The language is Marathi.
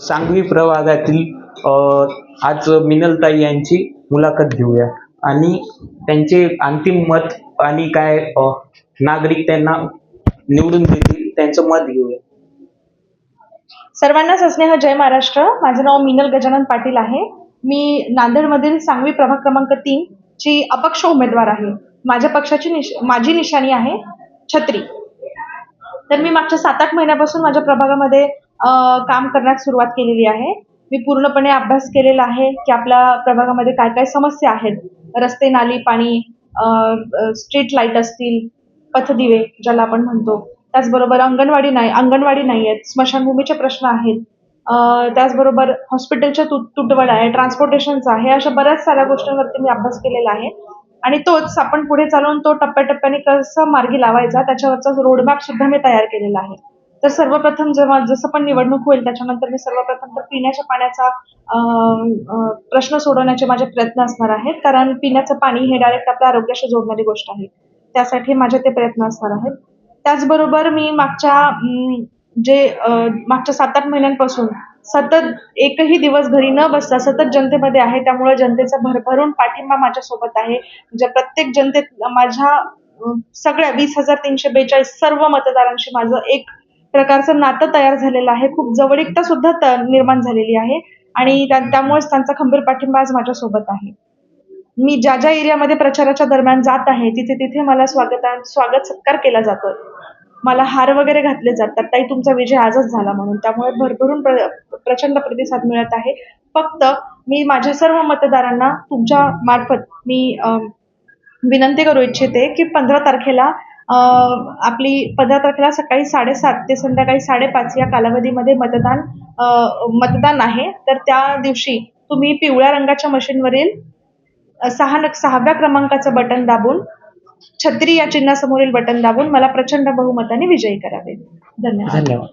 सांगवी प्रभागातील आज मिनलताई यांची मुलाखत घेऊया आणि त्यांचे अंतिम मत आणि काय नागरिक त्यांना निवडून देतील त्यांचं मत घेऊया. सर्वांना सस्नेह जय महाराष्ट्र. माझं नाव मिनल गजानन पाटील आहे. मी नांदेडमधील सांगवी प्रभाग क्रमांक 3 ची अपक्ष उमेदवार आहे. माझ्या पक्षाची माझी निशाणी आहे छत्री. तर मी मागच्या 7-8 महिन्यापासून माझ्या प्रभागामध्ये काम करण्यास सुरुवात केलेली आहे. मी पूर्णपणे अभ्यास केलेला आहे की आपल्या प्रभागामध्ये काय काय समस्या आहेत. रस्ते, नाली, पाणी, स्ट्रीट लाईट असतील, पथदिवे ज्याला आपण म्हणतो, त्याचबरोबर अंगणवाडी नाही आहेत, स्मशानभूमीचे प्रश्न आहेत, त्याचबरोबर हॉस्पिटलच्या तुटवडा आहे, ट्रान्सपोर्टेशनचा आहे, अशा बऱ्याच साऱ्या गोष्टींवरती मी अभ्यास केलेला आहे. आणि तोच आपण पुढे चालून तो टप्प्याटप्प्याने कसं मार्गी लावायचा त्याच्यावरचा रोडमॅप सुद्धा मी तयार केलेला आहे. तर सर्वप्रथम जसं पण निवडणूक होईल त्याच्यानंतर मी सर्वप्रथम तर पिण्याच्या पाण्याचा प्रश्न सोडवण्याचे माझे प्रयत्न असणार आहेत. कारण पिण्याचं पाणी हे डायरेक्ट आपल्या आरोग्याशी जोडणारी गोष्ट आहे. त्यासाठी माझे ते प्रयत्न असणार आहेत. त्याचबरोबर मी मागच्या 7-8 महिन्यांपासून सतत एकही दिवस घरी न बसता सतत जनतेमध्ये आहे. त्यामुळे जनतेचा भरभरून पाठिंबा माझ्या सोबत आहे. म्हणजे प्रत्येक जनतेत माझ्या सगळ्या 20,342 सर्व मतदारांशी माझं एक प्रकारचं नातं तयार झालेलं आहे. खूप जवळीकता सुद्धा निर्माण झालेली आहे आणि त्यामुळेच त्यांचा खंबीर पाठिंबा आज माझ्या सोबत आहे. मी ज्या एरियामध्ये प्रचाराच्या दरम्यान जात आहे तिथे मला स्वागत सत्कार केला जातोय. मला हार वगैरे घातले जातात, ताई तुमचा विजय आजच झाला म्हणून. त्यामुळे भरभरून प्रचंड प्रतिसाद मिळत आहे. फक्त मी माझ्या सर्व मतदारांना तुमच्या मार्फत मी विनंती करू इच्छिते की 15 तारखेला सकाळी 7:30 ते संध्याकाळी 5:30 या कालावधीमध्ये मतदान आहे. तर त्या दिवशी तुम्ही पिवळ्या रंगाच्या मशीनवरील 6व्या क्रमांकाचं बटन दाबून, छत्री या चिन्हासमोरील बटन दाबून मला प्रचंड बहुमताने विजयी करावे. धन्यवाद.